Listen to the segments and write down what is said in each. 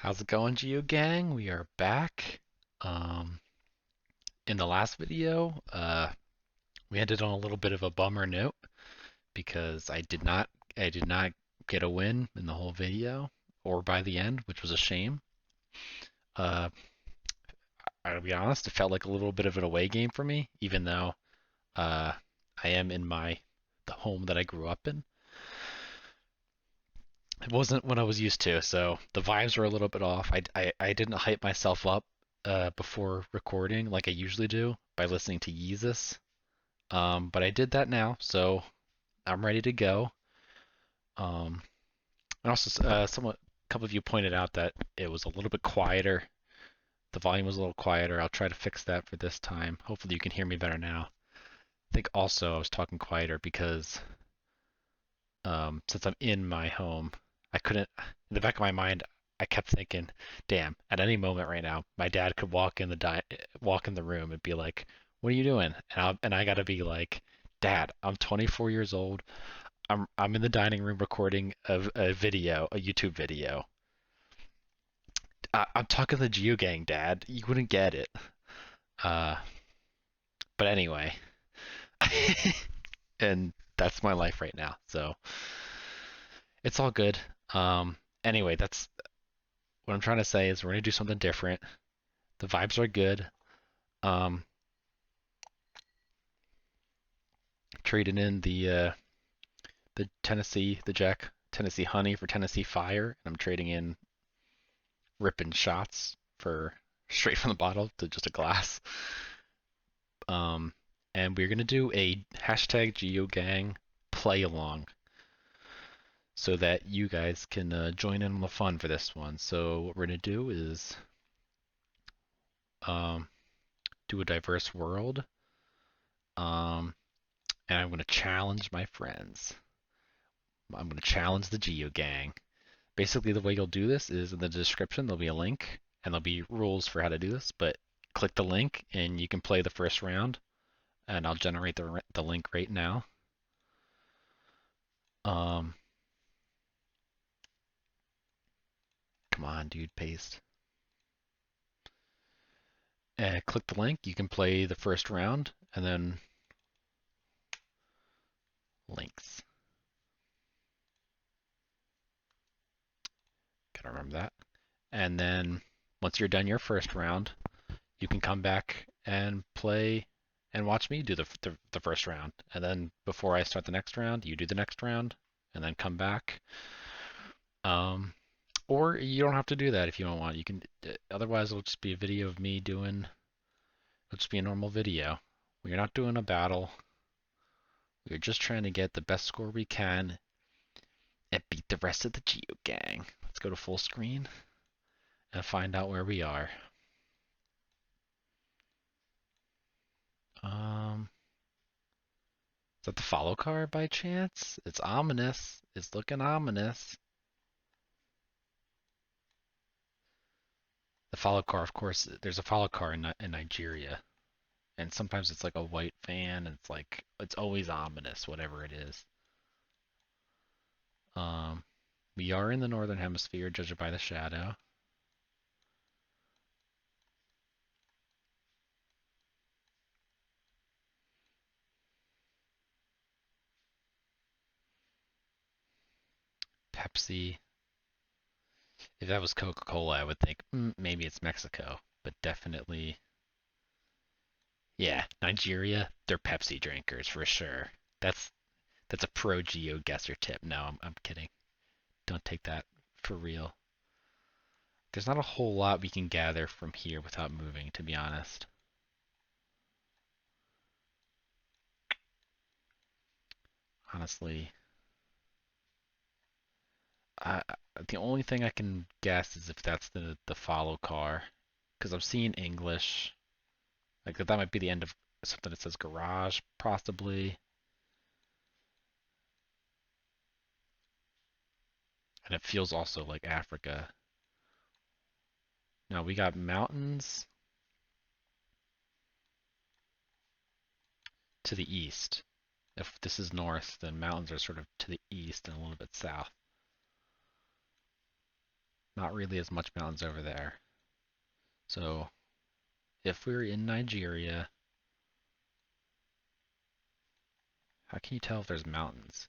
How's it going, GeoGang? We are back. Um, in the last video, we ended on a little bit of a bummer note because I did not get a win in the whole video or by the end, which was a shame. Uh, I'll be honest, it felt like a little bit of an away game for me, even though uh, I am in the home that I grew up in. It wasn't what I was used to, so the vibes were a little bit off. I didn't hype myself up before recording like I usually do by listening to Yeezus. But I did that now, so I'm ready to go. Um, and also, a couple of you pointed out that it was a little bit quieter. The volume was a little quieter. I'll try to fix that for this time. Hopefully, you can hear me better now. I think also I was talking quieter because since I'm in my home, I couldn't. In the back of my mind, I kept thinking, "Damn! At any moment right now, my dad could walk in the room and be like, 'What are you doing?' And I gotta be like, 'Dad, I'm 24 years old. I'm in the dining room recording a YouTube video. I'm talking to the GeoGang, Dad. You wouldn't get it.' Uh, but anyway, and that's my life right now. So it's all good. Anyway, that's what I'm trying to say is we're gonna do something different. The vibes are good. Um, Trading in the Jack Tennessee Honey for Tennessee Fire, and I'm trading in ripping shots for straight from the bottle to just a glass. Um, and we're gonna do a hashtag GeoGang play along so that you guys can join in on the fun for this one. So what we're gonna do is um, do a diverse world. Um, and I'm gonna challenge my friends. I'm gonna challenge the GeoGang. Basically, the way you'll do this is in the description there'll be a link and there'll be rules for how to do this. But click the link and you can play the first round. And I'll generate the link right now. Um, Come on, dude, paste. And click the link. You can play the first round and then links. Gotta remember that. And then once you're done your first round, you can come back and play and watch me do the first round. And then before I start the next round, you do the next round and then come back. Um, or you don't have to do that if you don't want. You can. Otherwise, it'll just be a video of me doing. It'll just be a normal video. We're not doing a battle. We're just trying to get the best score we can and beat the rest of the GeoGang. Let's go to full screen and find out where we are. Is that the follow car by chance? It's ominous. It's looking ominous. The follow car, of course, there's a follow car in Nigeria. And sometimes it's like a white van. And it's always ominous, whatever it is. We are in the northern hemisphere, judged by the shadow. Pepsi. If that was Coca-Cola, I would think maybe it's Mexico, but definitely, yeah, Nigeria, they're Pepsi drinkers for sure. That's that's a pro GeoGuessr tip. No, I'm kidding. Don't take that for real. There's not a whole lot we can gather from here without moving, to be honest. Honestly, I, the only thing I can guess is if that's the follow car, because I'm seeing English. Like that might be the end of something that says garage, possibly. And it feels also like Africa. Now we got mountains to the east. If this is north, then mountains are sort of to the east and a little bit south. Not really as much mountains over there. So if we're in Nigeria, how can you tell if there's mountains?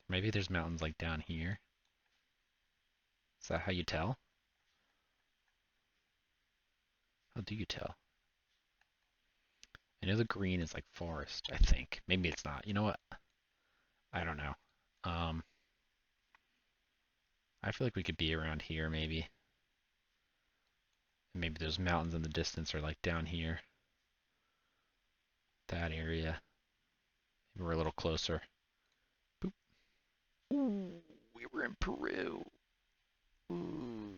Maybe there's mountains like down here. Is that how you tell? How do you tell? I know the green is like forest, I think. Maybe it's not. You know what? I don't know. Um, I feel like we could be around here maybe. Maybe those mountains in the distance are like down here. That area. Maybe we're a little closer. Boop. Ooh, we were in Peru. Ooh.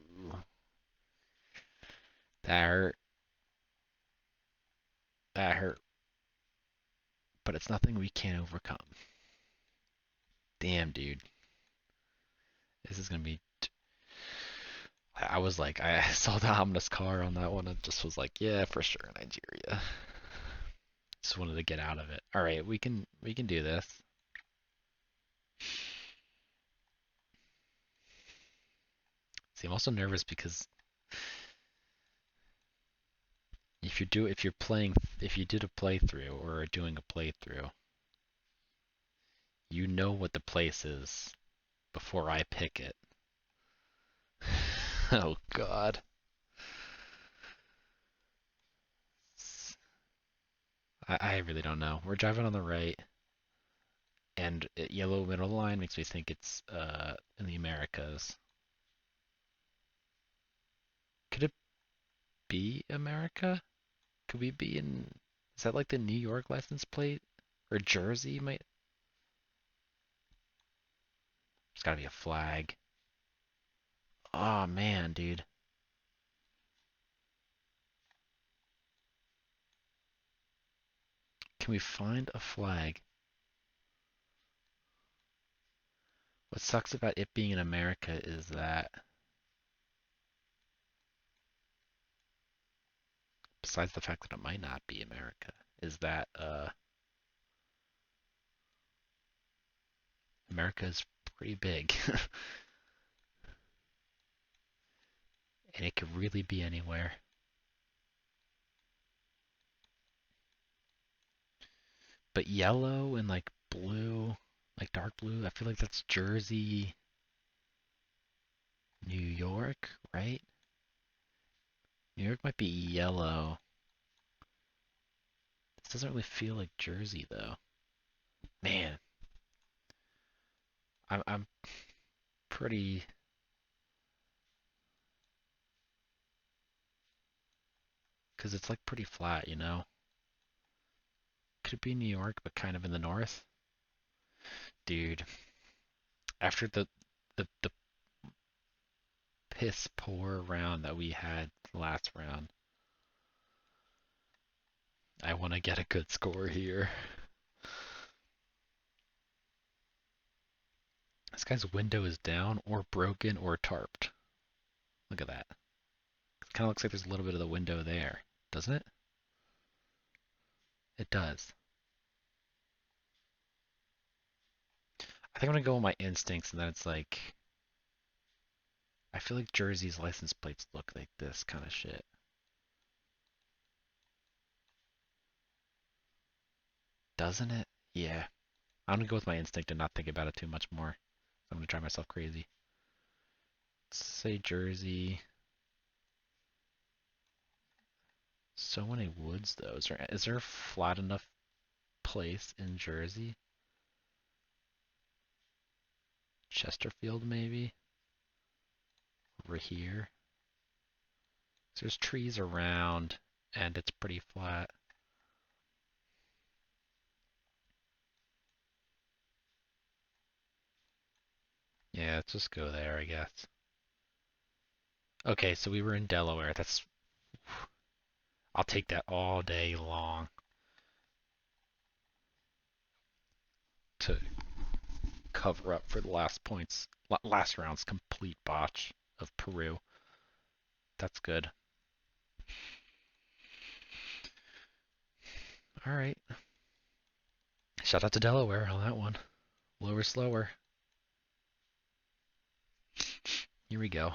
That hurt. That hurt. But it's nothing we can't overcome. Damn, dude. This is gonna be. I was like, I saw the ominous car on that one and just was like, yeah, for sure, Nigeria. Just wanted to get out of it. All right, we can do this. See, I'm also nervous because if you did a playthrough or are doing a playthrough, you know what the place is before I pick it. Oh God. I really don't know. We're driving on the right, and yellow middle line makes me think it's in the Americas. Could it be America? Could we be in? Is that like the New York license plate or Jersey? Might. There's got to be a flag. Oh man, dude. Can we find a flag? What sucks about it being in America is that, besides the fact that it might not be America, is that America is pretty big, and it could really be anywhere. But yellow and like blue, like dark blue, I feel like that's Jersey, New York, right? New York might be yellow. This doesn't really feel like Jersey though. Man, I'm pretty. Because it's like pretty flat, you know? Could it be New York, but kind of in the north? Dude, after the piss poor round that we had last round, I want to get a good score here. This guy's window is down or broken or tarped. Look at that. It kind of looks like there's a little bit of the window there, doesn't it? It does. I think I'm gonna go with my instincts, and then it's like I feel like Jersey's license plates look like this kind of shit. Doesn't it? Yeah. I'm gonna go with my instinct and not think about it too much more. I'm gonna drive myself crazy. Let's say Jersey. So many woods though. Is there a flat enough place in Jersey? Chesterfield maybe? Over here. So there's trees around and it's pretty flat. Yeah, let's just go there, I guess. Okay, so we were in Delaware. I'll take that all day long to cover up for the last points. Last round's complete botch of Peru. That's good. All right. Shout out to Delaware on that one. Lower, slower. Here we go.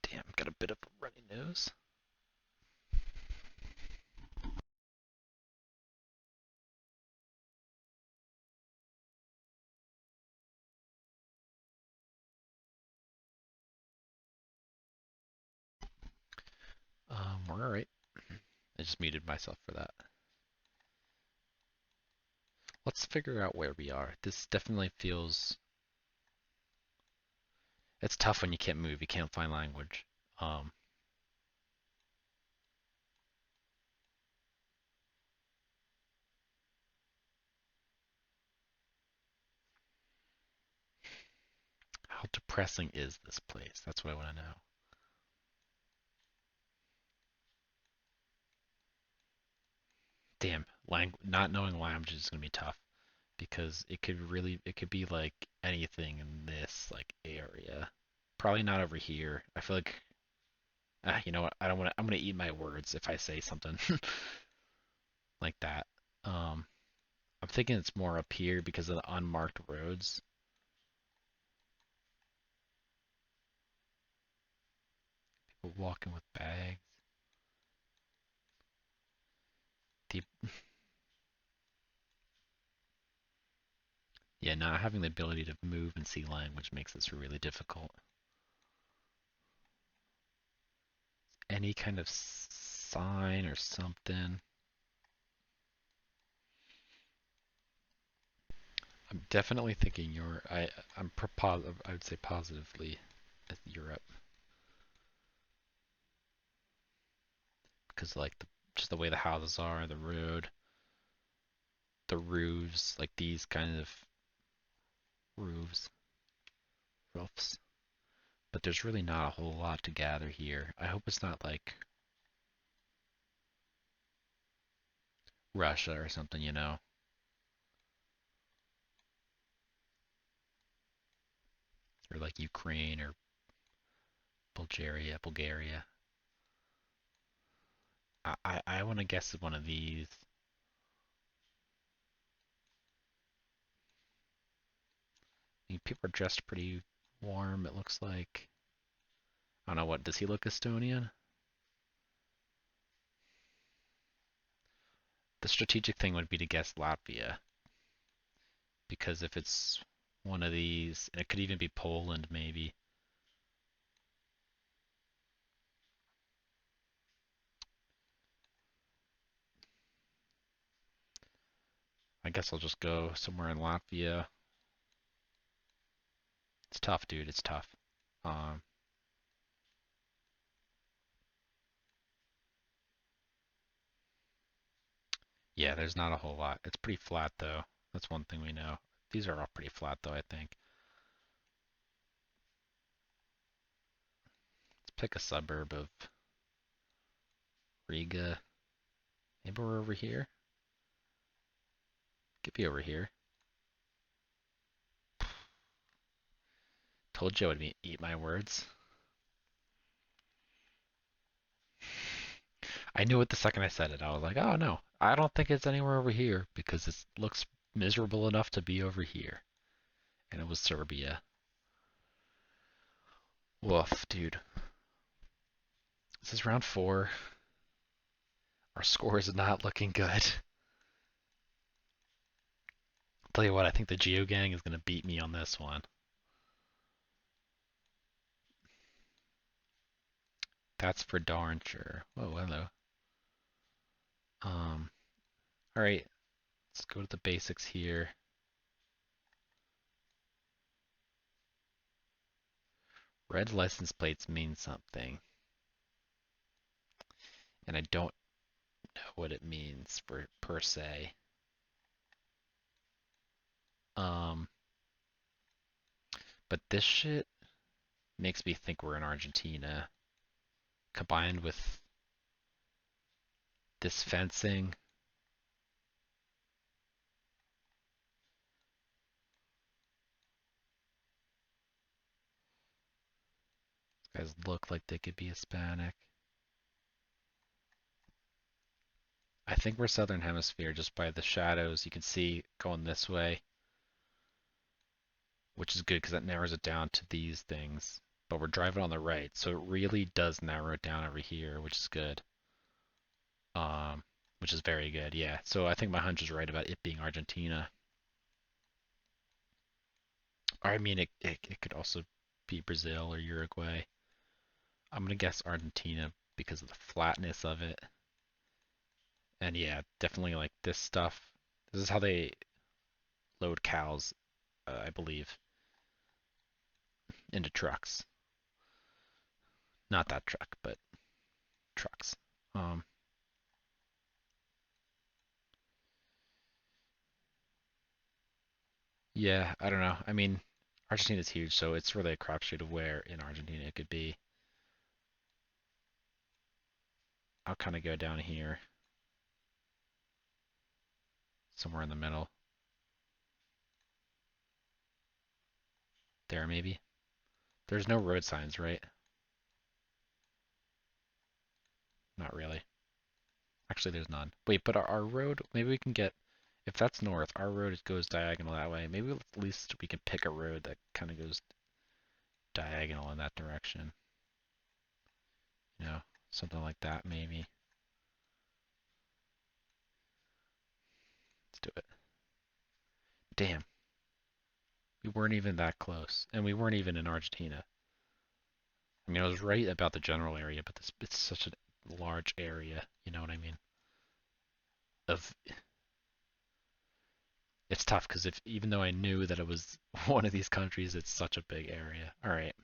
Damn, got a bit of a runny nose. We're alright. I just muted myself for that. Let's figure out where we are. This definitely feels... It's tough when you can't move, you can't find language. How depressing is this place? That's what I want to know. Damn, not knowing language is gonna be tough because it could be like anything in this like area. Probably not over here. I feel like you know what? I don't want to. I'm gonna eat my words if I say something like that. Um, I'm thinking it's more up here because of the unmarked roads. People walking with bags. The Yeah, not having the ability to move and see language makes this really difficult. Any kind of sign or something. I'm definitely thinking I would say positively Europe because like just the way the houses are, the road, the roofs, like these kind of roofs, roofs. But there's really not a whole lot to gather here. I hope it's not like Russia or something, you know. Or like Ukraine or Bulgaria. I want to guess one of these. I mean, people are dressed pretty warm, it looks like. I don't know what, does he look Estonian? The strategic thing would be to guess Latvia, because if it's one of these, it could even be Poland maybe. I guess I'll just go somewhere in Latvia. It's tough, dude, it's tough. Um, yeah, there's not a whole lot. It's pretty flat though. That's one thing we know. These are all pretty flat though, I think. Let's pick a suburb of Riga. Maybe we're over here? Could be over here. Told you I would eat my words. I knew it the second I said it. I was like, oh no, I don't think it's anywhere over here because it looks miserable enough to be over here. And it was Serbia. Woof, dude. This is round 4. Our score is not looking good. Tell you what, I think the GeoGang is going to beat me on this one. That's for darn sure. Whoa, hello. Um, all right, let's go to the basics here. Red license plates mean something, and I don't know what it means for per se. Um, but this shit makes me think we're in Argentina, combined with this fencing. These guys look like they could be Hispanic. I think we're southern hemisphere just by the shadows you can see going this way, which is good because that narrows it down to these things. But we're driving on the right, so it really does narrow it down over here, which is good. Um, which is very good, yeah. So I think my hunch is right about it being Argentina. Or I mean, it could also be Brazil or Uruguay. I'm gonna guess Argentina because of the flatness of it. And yeah, definitely like this stuff. This is how they load cows, I believe, into trucks. Not that truck, but trucks. Um, yeah, I don't know. I mean, Argentina's huge, so it's really a crapshoot of where in Argentina it could be. I'll kind of go down here, somewhere in the middle. There, maybe. There's no road signs, right? Not really. Actually, there's none. Wait, but our road, maybe we can get, if that's north, our road goes diagonal that way. Maybe at least we can pick a road that kind of goes diagonal in that direction. You know, something like that, maybe. Let's do it. Damn, we weren't even that close, and we weren't even in Argentina. I mean, I was right about the general area, but this it's such a large area. You know what I mean? Of it's tough because if even though I knew that it was one of these countries, it's such a big area. All right,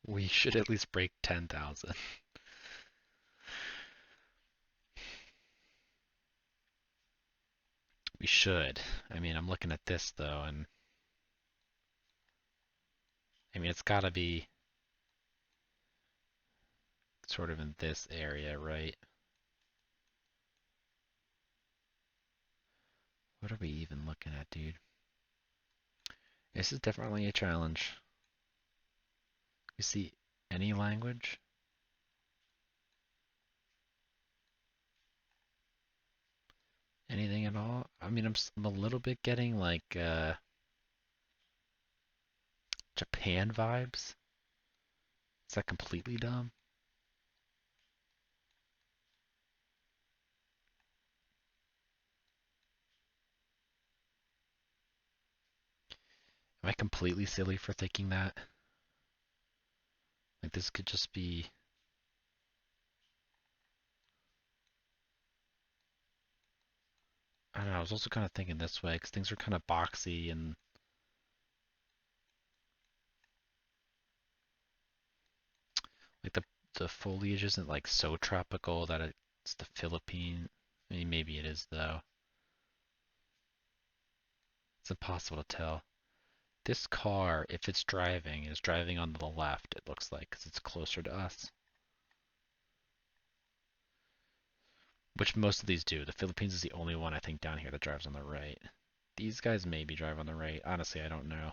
we should at least break 10,000. We should. I mean, I'm looking at this though, and I mean, it's got to be sort of in this area, right? What are we even looking at, dude? This is definitely a challenge. You see any language? Anything at all? I mean, I'm a little bit getting like Japan vibes. Is that completely dumb? Am I completely silly for thinking that? Like this could just be. I don't know. I was also kind of thinking this way because things are kind of boxy and like the foliage isn't like so tropical that it's the Philippines. I mean, maybe it is though. It's impossible to tell. This car, if it's driving, is driving on the left, it looks like, because it's closer to us. Which most of these do. The Philippines is the only one I think down here that drives on the right. These guys maybe drive on the right. Honestly, I don't know.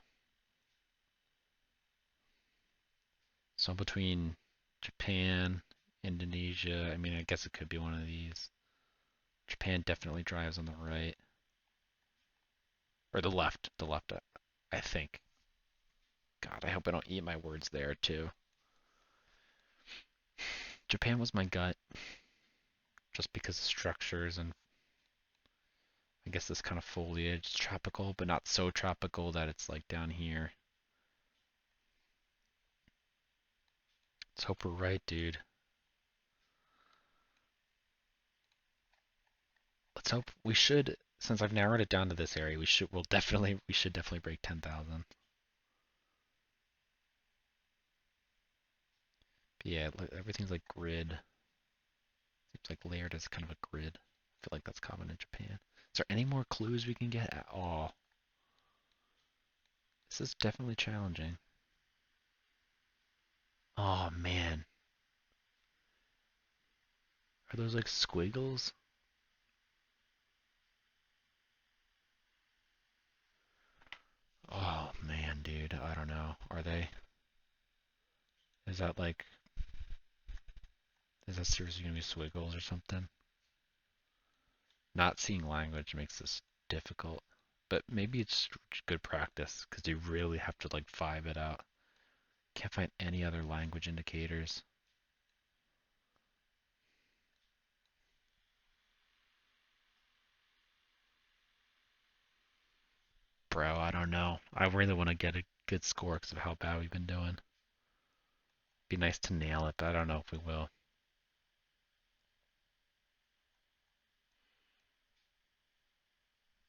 So between Japan, Indonesia, I mean, I guess it could be one of these. Japan definitely drives on the right. Or the left, I think. God, I hope I don't eat my words there too. Japan was my gut, just because of structures and I guess this kind of foliage. It's tropical, but not so tropical that it's like down here. Let's hope we're right, dude. Let's hope we should. Since I've narrowed it down to this area, we should definitely break 10,000. But yeah, everything's like grid. Seems like layered as kind of a grid. I feel like that's common in Japan. Is there any more clues we can get at all? This is definitely challenging. Oh man, are those like squiggles? Oh man, dude, I don't know. Are they? Is that like? Is that seriously gonna be squiggles or something? Not seeing language makes this difficult, but maybe it's good practice because you really have to like vibe it out. Can't find any other language indicators. Bro, I don't know. I really want to get a good score because of how bad we've been doing. Be nice to nail it, but I don't know if we will.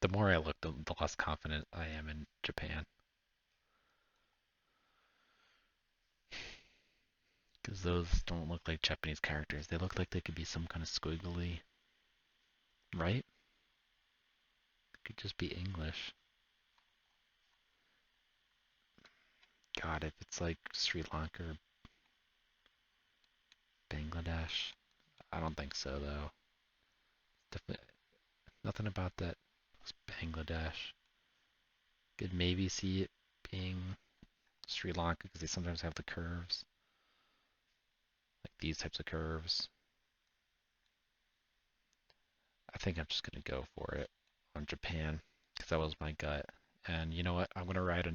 The more I look, the less confident I am in Japan. Because those don't look like Japanese characters. They look like they could be some kind of squiggly, right? Could just be English. God, if it's like Sri Lanka or Bangladesh, I don't think so though. Definitely nothing about that. It's Bangladesh. Could maybe see it being Sri Lanka because they sometimes have the curves, like these types of curves. I think I'm just gonna go for it on Japan because that was my gut. And you know what? I'm gonna ride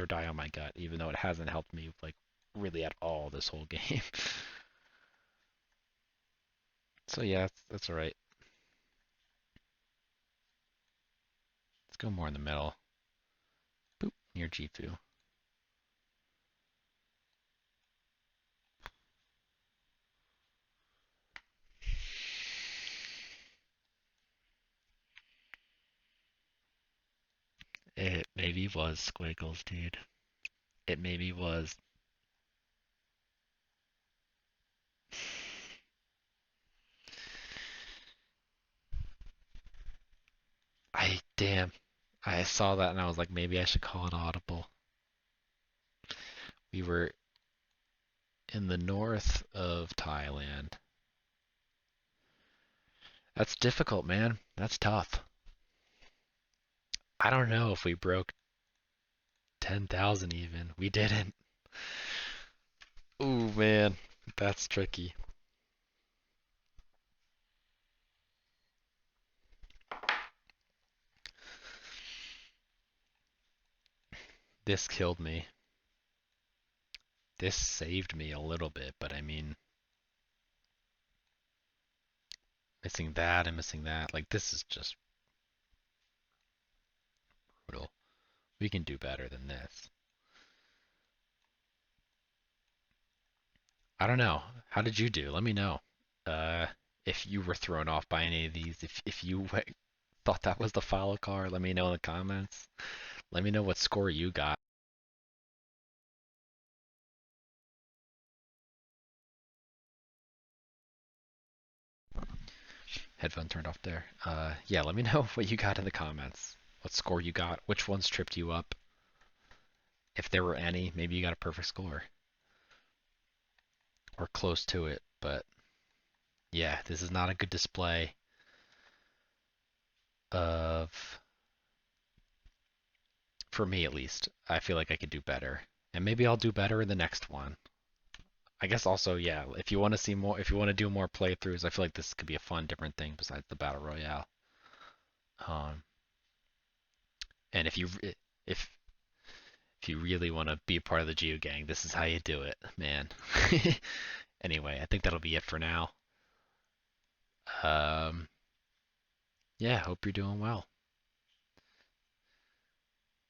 or die on my gut, even though it hasn't helped me like really at all this whole game. So yeah, that's all right. Let's go more in the middle. Boop, near Gifu. It maybe was Squiggles, dude. It maybe was. Damn. I saw that and I was like, maybe I should call it audible. We were in the north of Thailand. That's difficult, man. That's tough. I don't know if we broke 10,000 even. We didn't. Ooh, man. That's tricky. This killed me. This saved me a little bit, but I mean, missing that and missing that. Like, this is just brutal. We can do better than this. I don't know. How did you do? Let me know. Uh, if you were thrown off by any of these, if you thought that was the follow card, let me know in the comments. Let me know what score you got. Headphone turned off there. Yeah, let me know what you got in the comments. What score you got, which ones tripped you up. If there were any, maybe you got a perfect score. Or close to it, but yeah, this is not a good display of, for me at least. I feel like I could do better. And maybe I'll do better in the next one. I guess also, yeah, if you want to see more, if you want to do more playthroughs, I feel like this could be a fun, different thing besides the battle royale. Um, and if if you really want to be a part of the GeoGang, this is how you do it, man. Anyway, I think that'll be it for now. Um, yeah, hope you're doing well.